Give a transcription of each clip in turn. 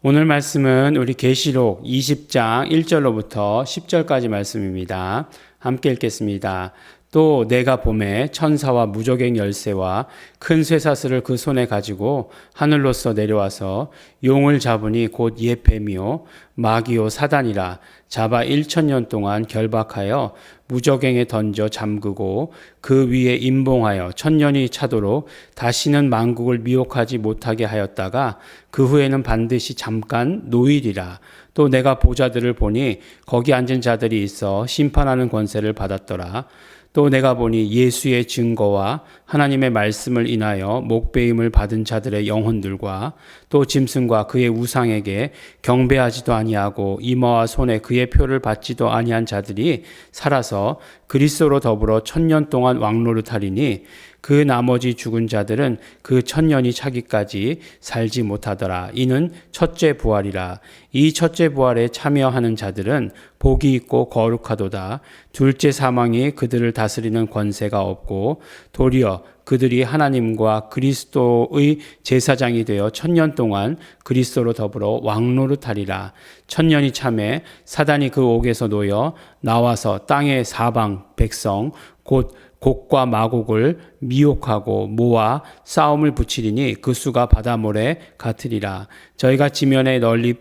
오늘 말씀은 우리 계시록 20장 1절로부터 10절까지 말씀입니다. 함께 읽겠습니다. 또 내가 봄에 천사와 무저갱 열쇠와 큰 쇠사슬을 그 손에 가지고 하늘로서 내려와서 용을 잡으니 곧 옛 뱀이요 마귀요 사단이라 잡아 1000년 동안 결박하여 무저갱에 던져 잠그고 그 위에 임봉하여 1000년이 차도록 다시는 만국을 미혹하지 못하게 하였다가 그 후에는 반드시 잠깐 노일이라. 또 내가 보좌들을 보니 거기 앉은 자들이 있어 심판하는 권세를 받았더라. 또 내가 보니 예수의 증거와 하나님의 말씀을 인하여 목배임을 받은 자들의 영혼들과 또 짐승과 그의 우상에게 경배하지도 아니하고 이마와 손에 그의 표를 받지도 아니한 자들이 살아서 그리스도로 더불어 1000년 동안 왕노릇하리니 그 나머지 죽은 자들은 그 1000년이 차기까지 살지 못하더라. 이는 첫째 부활이라. 이 첫째 부활에 참여하는 자들은 복이 있고 거룩하도다. 둘째 사망이 그들을 다스리는 권세가 없고 도리어 그들이 하나님과 그리스도의 제사장이 되어 1000년 동안 그리스도로 더불어 왕노릇하리라. 1000년이 참에 사단이 그 옥에서 놓여 나와서 땅의 사방 백성 곧 곡과 마곡을 미혹하고 모아 싸움을 붙이리니 그 수가 바다모래 같으리라. 저희가 지면에 널리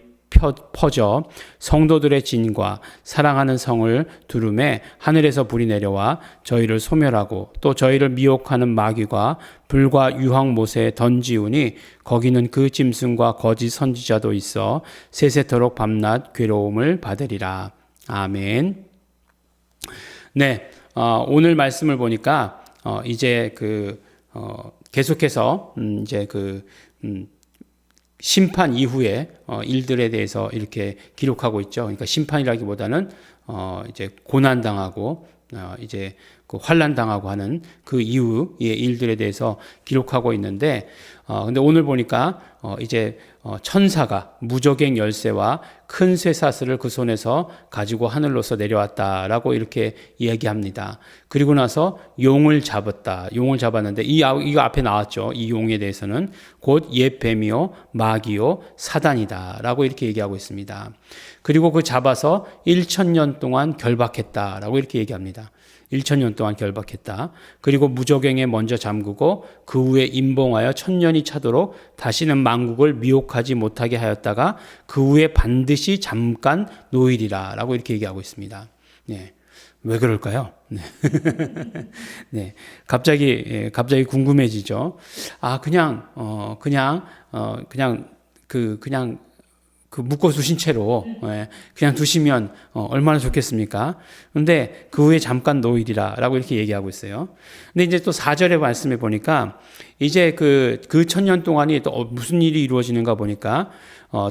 퍼져 성도들의 진과 사랑하는 성을 두름에 하늘에서 불이 내려와 저희를 소멸하고 또 저희를 미혹하는 마귀가 불과 유황못에 던지우니 거기는 그 짐승과 거짓 선지자도 있어 세세토록 밤낮 괴로움을 받으리라. 아멘. 네. 오늘 말씀을 보니까 이제 계속해서 이제 심판 이후의 일들에 대해서 이렇게 기록하고 있죠. 그러니까 심판이라기보다는 이제 고난 당하고 이제 그 환난 당하고 하는 그 이후의 일들에 대해서 기록하고 있는데 근데 오늘 보니까 이제 천사가 무저갱 열쇠와 큰 쇠사슬을 그 손에서 가지고 하늘로서 내려왔다라고 이렇게 이야기합니다. 그리고 나서 용을 잡았다. 용을 잡았는데 이거 앞에 나왔죠. 이 용에 대해서는 곧 옛 뱀이요 마귀요 사단이다라고 이렇게 얘기하고 있습니다. 그리고 그 잡아서 1000년 동안 결박했다라고 이렇게 얘기합니다. 1000년 동안 결박했다. 그리고 무저갱에 먼저 잠그고 그 후에 임봉하여 1000년이 차도록 다시는 만국을 미혹하지 못하게 하였다가 그 후에 반드시 잠깐 노일이라 라고 이렇게 얘기하고 있습니다. 네. 왜 그럴까요? 네. 네. 갑자기 궁금해지죠. 그냥 묶어 두신 채로 그냥 두시면 얼마나 좋겠습니까? 그런데 그 후에 잠깐 노일이라라고 이렇게 얘기하고 있어요. 근데 이제 또 4절의 말씀에 보니까 이제 그 1000년 동안이 또 무슨 일이 이루어지는가 보니까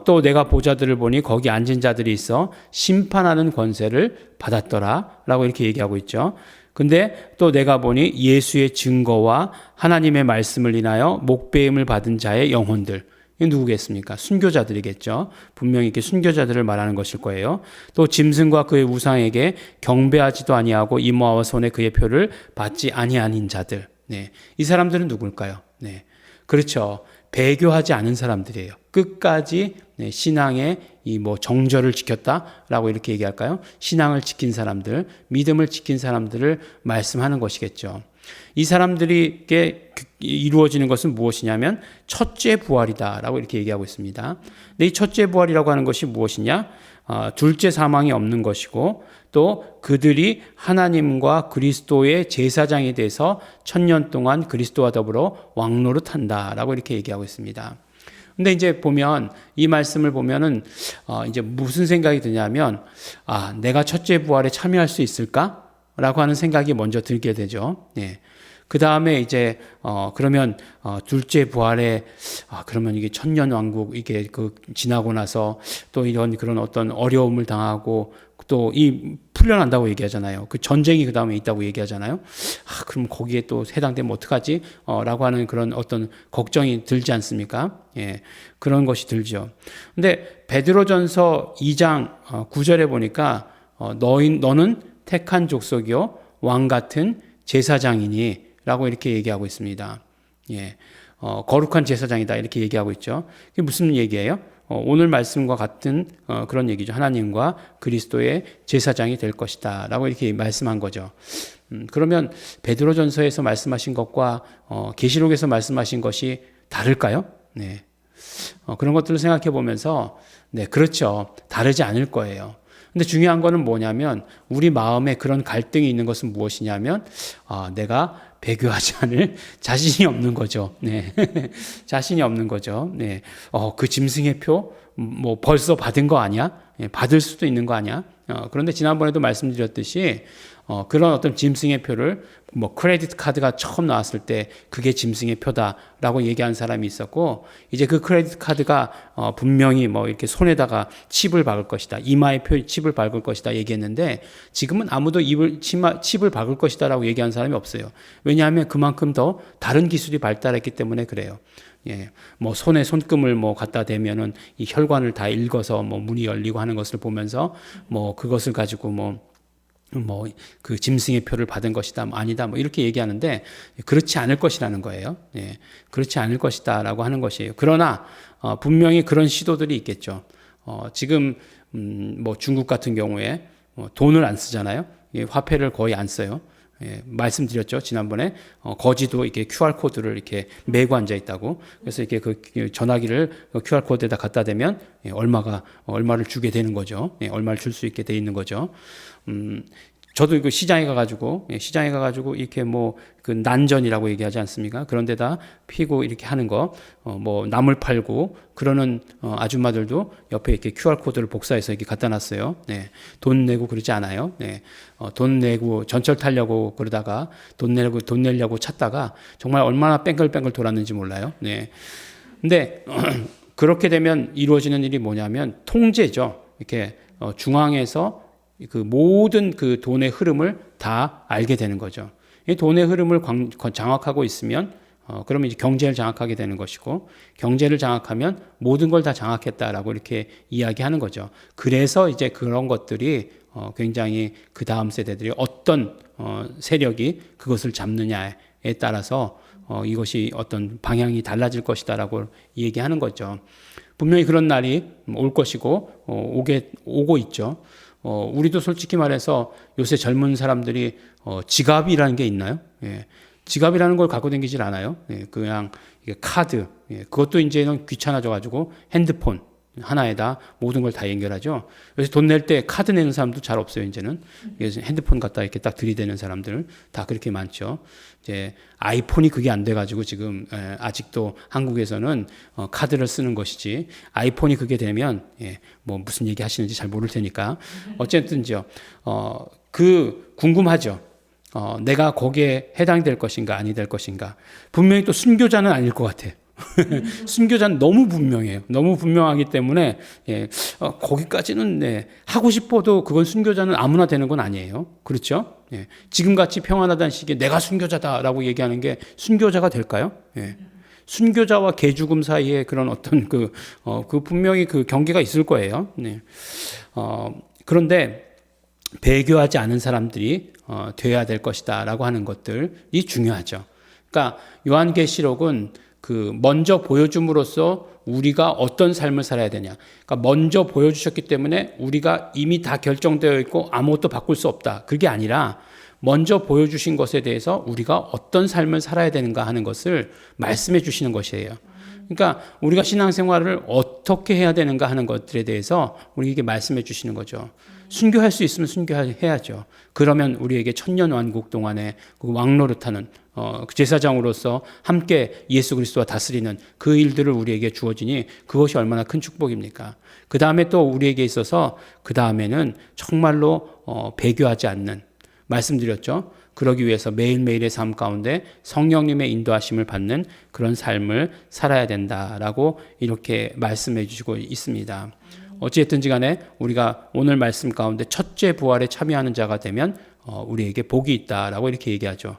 또 내가 보좌들을 보니 거기 앉은 자들이 있어 심판하는 권세를 받았더라라고 이렇게 얘기하고 있죠. 근데 또 내가 보니 예수의 증거와 하나님의 말씀을 인하여 목배임을 받은 자의 영혼들, 누구겠습니까? 순교자들이겠죠. 분명히 이렇게 순교자들을 말하는 것일 거예요. 또 짐승과 그의 우상에게 경배하지도 아니하고 이마와 손에 그의 표를 받지 아니하는 자들. 네. 이 사람들은 누굴까요? 네. 그렇죠. 배교하지 않은 사람들이에요. 끝까지 신앙의 정절을 지켰다라고 이렇게 얘기할까요? 신앙을 지킨 사람들, 믿음을 지킨 사람들을 말씀하는 것이겠죠. 이 사람들에게 이루어지는 것은 무엇이냐면 첫째 부활이다라고 이렇게 얘기하고 있습니다. 근데 이 첫째 부활이라고 하는 것이 무엇이냐? 둘째 사망이 없는 것이고 또 그들이 하나님과 그리스도의 제사장이 돼서 1000년 동안 그리스도와 더불어 왕노릇한다라고 이렇게 얘기하고 있습니다. 근데 이제 보면 이 말씀을 보면은 이제 무슨 생각이 드냐면 내가 첫째 부활에 참여할 수 있을까? 라고 하는 생각이 먼저 들게 되죠. 네. 그 다음에 이제, 그러면, 둘째 부활에, 그러면 이게 1000년 왕국, 이게 지나고 나서 또 이런 그런 어떤 어려움을 당하고 또 풀려난다고 얘기하잖아요. 그 전쟁이 그 다음에 있다고 얘기하잖아요. 그럼 거기에 또 해당되면 어떡하지? 라고 하는 그런 어떤 걱정이 들지 않습니까? 예. 그런 것이 들죠. 근데 베드로전서 2장 9절에 보니까, 너는 택한 족속이요 왕 같은 제사장이니 라고 이렇게 얘기하고 있습니다. 예. 거룩한 제사장이다 이렇게 얘기하고 있죠. 그게 무슨 얘기예요? 오늘 말씀과 같은 그런 얘기죠. 하나님과 그리스도의 제사장이 될 것이다 라고 이렇게 말씀한 거죠. 그러면 베드로전서에서 말씀하신 것과 계시록에서 말씀하신 것이 다를까요? 네. 그런 것들을 생각해 보면서 네, 그렇죠. 다르지 않을 거예요. 근데 중요한 거는 뭐냐면 우리 마음에 그런 갈등이 있는 것은 무엇이냐면 내가 배교하지 않을 자신이 없는 거죠. 네. 자신이 없는 거죠. 네. 그 짐승의 표 뭐 벌써 받은 거 아니야? 받을 수도 있는 거 아니야? 그런데 지난번에도 말씀드렸듯이 그런 어떤 짐승의 표를 뭐 크레디트 카드가 처음 나왔을 때 그게 짐승의 표다라고 얘기한 사람이 있었고, 이제 그 크레디트 카드가 분명히 뭐 이렇게 손에다가 칩을 박을 것이다, 이마에 칩을 박을 것이다 얘기했는데, 지금은 아무도 칩을 박을 것이다라고 얘기한 사람이 없어요. 왜냐하면 그만큼 더 다른 기술이 발달했기 때문에 그래요. 예, 뭐 손에 손금을 뭐 갖다 대면은 이 혈관을 다 읽어서 뭐 문이 열리고 하는 것을 보면서 뭐 그것을 가지고 뭐 그 짐승의 표를 받은 것이다, 뭐 아니다, 뭐 이렇게 얘기하는데 그렇지 않을 것이라는 거예요. 예, 그렇지 않을 것이다라고 하는 것이에요. 그러나 분명히 그런 시도들이 있겠죠. 지금 뭐 중국 같은 경우에 돈을 안 쓰잖아요. 예, 화폐를 거의 안 써요. 예, 말씀드렸죠. 지난번에 거지도 이렇게 QR 코드를 이렇게 메고 앉아 있다고. 그래서 이렇게 그 전화기를 QR 코드에다 갖다 대면 얼마를 주게 되는 거죠. 예, 얼마를 줄 수 있게 돼 있는 거죠. 저도 이거 시장에 가가지고 이렇게 뭐 그 난전이라고 얘기하지 않습니까? 그런 데다 피고 이렇게 하는 거, 뭐 나물 팔고 그러는 아줌마들도 옆에 이렇게 QR 코드를 복사해서 이렇게 갖다 놨어요. 네. 돈 내고 그러지 않아요. 네. 돈 내고 전철 타려고 그러다가 돈 내려고 찾다가 정말 얼마나 뺑글뺑글 돌았는지 몰라요. 네. 근데 그렇게 되면 이루어지는 일이 뭐냐면 통제죠. 이렇게 중앙에서 그 모든 그 돈의 흐름을 다 알게 되는 거죠. 이 돈의 흐름을 장악하고 있으면 그러면 이제 경제를 장악하게 되는 것이고, 경제를 장악하면 모든 걸 다 장악했다라고 이렇게 이야기하는 거죠. 그래서 이제 그런 것들이 굉장히 그 다음 세대들이 어떤 세력이 그것을 잡느냐에 따라서 이것이 어떤 방향이 달라질 것이다라고 얘기하는 거죠. 분명히 그런 날이 올 것이고 오고 있죠. 우리도 솔직히 말해서 요새 젊은 사람들이 지갑이라는 게 있나요? 예. 지갑이라는 걸 갖고 다니질 않아요. 예. 그냥 이게 카드, 예. 그것도 이제는 귀찮아져가지고 핸드폰 하나에다 모든 걸 다 연결하죠. 그래서 돈 낼 때 카드 내는 사람도 잘 없어요, 이제는. 그래서 핸드폰 갖다 이렇게 딱 들이대는 사람들 다 그렇게 많죠. 이제 아이폰이 그게 안 돼가지고 지금 아직도 한국에서는 카드를 쓰는 것이지, 아이폰이 그게 되면 뭐 무슨 얘기 하시는지 잘 모를 테니까 어쨌든지요. 그 궁금하죠. 내가 거기에 해당될 것인가 아니 될 것인가. 분명히 또 순교자는 아닐 것 같아. 순교자는 너무 분명해요. 너무 분명하기 때문에 거기까지는 하고 싶어도 그건 순교자는 아무나 되는 건 아니에요. 그렇죠? 지금같이 평안하다는 식의 내가 순교자다라고 얘기하는 게 순교자가 될까요? 순교자와 개죽음 사이에 그런 어떤 그 분명히 그 경계가 있을 거예요. 그런데 배교하지 않은 사람들이 돼야 될 것이다라고 하는 것들이 중요하죠. 그러니까 요한계시록은 그 먼저 보여줌으로써 우리가 어떤 삶을 살아야 되냐. 그러니까 먼저 보여주셨기 때문에 우리가 이미 다 결정되어 있고 아무것도 바꿀 수 없다. 그게 아니라 먼저 보여주신 것에 대해서 우리가 어떤 삶을 살아야 되는가 하는 것을 말씀해 주시는 것이에요. 그러니까 우리가 신앙생활을 어떻게 해야 되는가 하는 것들에 대해서 우리에게 말씀해 주시는 거죠. 순교할 수 있으면 순교해야죠. 그러면 우리에게 천년왕국 동안에 그 왕노릇하는 제사장으로서 함께 예수 그리스도와 다스리는 그 일들을 우리에게 주어지니 그것이 얼마나 큰 축복입니까? 그 다음에 또 우리에게 있어서 그 다음에는 정말로 배교하지 않는, 말씀드렸죠. 그러기 위해서 매일매일의 삶 가운데 성령님의 인도하심을 받는 그런 삶을 살아야 된다라고 이렇게 말씀해 주시고 있습니다. 어찌됐든지 간에 우리가 오늘 말씀 가운데 첫째 부활에 참여하는 자가 되면 우리에게 복이 있다라고 이렇게 얘기하죠.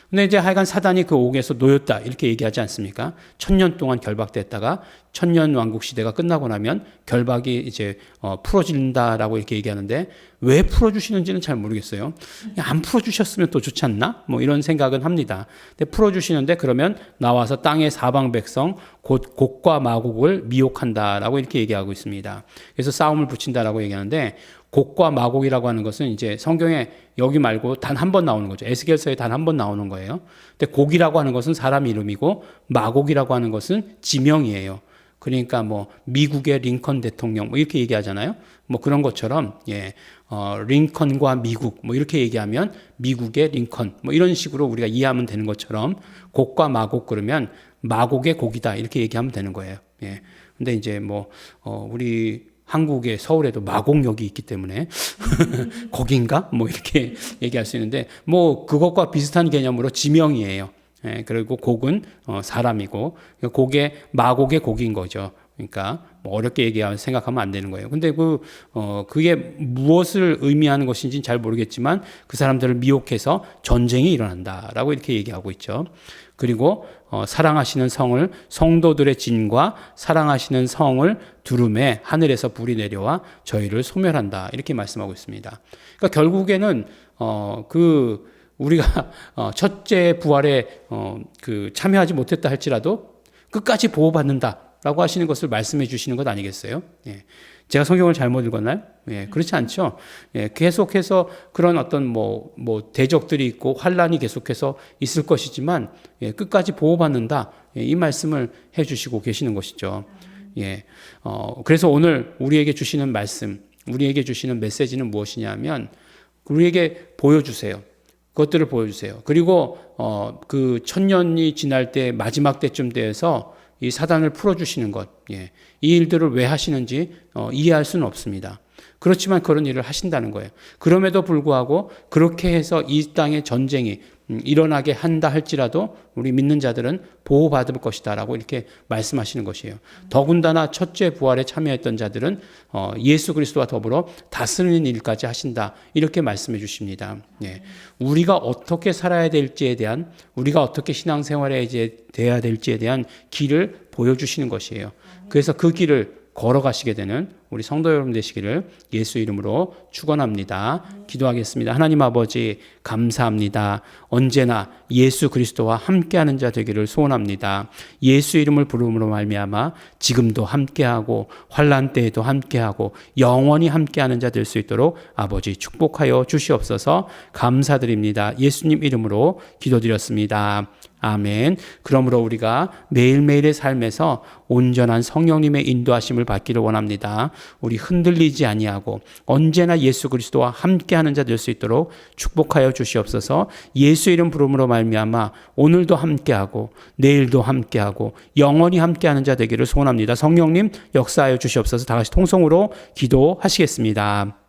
근데 이제 하여간 사단이 그 옥에서 놓였다 이렇게 얘기하지 않습니까? 1000년 동안 결박됐다가 1000년 왕국 시대가 끝나고 나면 결박이 이제 풀어진다라고 이렇게 얘기하는데 왜 풀어주시는지는 잘 모르겠어요. 안 풀어주셨으면 또 좋지 않나? 뭐 이런 생각은 합니다. 근데 풀어주시는데 그러면 나와서 땅의 사방 백성 곧 곡과 마곡을 미혹한다라고 이렇게 얘기하고 있습니다. 그래서 싸움을 붙인다라고 얘기하는데 곡과 마곡이라고 하는 것은 이제 성경에 여기 말고 단 한 번 나오는 거죠. 에스겔서에 단 한 번 나오는 거예요. 근데 곡이라고 하는 것은 사람 이름이고 마곡이라고 하는 것은 지명이에요. 그러니까 뭐 미국의 링컨 대통령 뭐 이렇게 얘기하잖아요. 뭐 그런 것처럼 링컨과 미국 뭐 이렇게 얘기하면 미국의 링컨 뭐 이런 식으로 우리가 이해하면 되는 것처럼 곡과 마곡 그러면 마곡의 곡이다 이렇게 얘기하면 되는 거예요. 예. 근데 이제 우리 한국의 서울에도 마곡역이 있기 때문에 거긴가? 뭐 이렇게 얘기할 수 있는데 뭐 그것과 비슷한 개념으로 지명이에요. 예, 그리고 곡은 사람이고 곡의 마곡의 곡인 거죠. 그러니까 뭐 어렵게 생각하면 안 되는 거예요. 근데 그게 무엇을 의미하는 것인지는 잘 모르겠지만 그 사람들을 미혹해서 전쟁이 일어난다라고 이렇게 얘기하고 있죠. 그리고 사랑하시는 성을 성도들의 진과 사랑하시는 성을 두름에 하늘에서 불이 내려와 저희를 소멸한다 이렇게 말씀하고 있습니다. 그러니까 결국에는 우리가 첫째 부활에 참여하지 못했다 할지라도 끝까지 보호받는다라고 하시는 것을 말씀해 주시는 것 아니겠어요? 예. 제가 성경을 잘못 읽었나요? 예, 그렇지 않죠. 예, 계속해서 그런 어떤 대적들이 있고 환란이 계속해서 있을 것이지만 예, 끝까지 보호받는다. 예, 이 말씀을 해주시고 계시는 것이죠. 예, 그래서 오늘 우리에게 주시는 말씀, 우리에게 주시는 메시지는 무엇이냐면 우리에게 보여주세요. 그것들을 보여주세요. 그리고 그 1000년이 지날 때 마지막 때쯤 돼서 이 사단을 풀어주시는 것, 예. 이 일들을 왜 하시는지 이해할 수는 없습니다. 그렇지만 그런 일을 하신다는 거예요. 그럼에도 불구하고 그렇게 해서 이 땅에 전쟁이 일어나게 한다 할지라도 우리 믿는 자들은 보호받을 것이다라고 이렇게 말씀하시는 것이에요. 더군다나 첫째 부활에 참여했던 자들은 예수 그리스도와 더불어 다스리는 일까지 하신다 이렇게 말씀해 주십니다. 예. 우리가 어떻게 살아야 될지에 대한 우리가 어떻게 신앙생활에 이제 돼야 될지에 대한 길을 보여주시는 것이에요. 그래서 그 길을 걸어가시게 되는 우리 성도 여러분 되시기를 예수 이름으로 축원합니다. 기도하겠습니다. 하나님 아버지 감사합니다. 언제나 예수 그리스도와 함께하는 자 되기를 소원합니다. 예수 이름을 부름으로 말미암아 지금도 함께하고 환난 때에도 함께하고 영원히 함께하는 자 될 수 있도록 아버지 축복하여 주시옵소서. 감사드립니다. 예수님 이름으로 기도드렸습니다. 아멘. 그러므로 우리가 매일매일의 삶에서 온전한 성령님의 인도하심을 받기를 원합니다. 우리 흔들리지 아니하고 언제나 예수 그리스도와 함께하는 자 될 수 있도록 축복하여 주시옵소서. 예수 이름 부름으로 말미암아 오늘도 함께하고 내일도 함께하고 영원히 함께하는 자 되기를 소원합니다. 성령님 역사하여 주시옵소서. 다 같이 통성으로 기도하시겠습니다.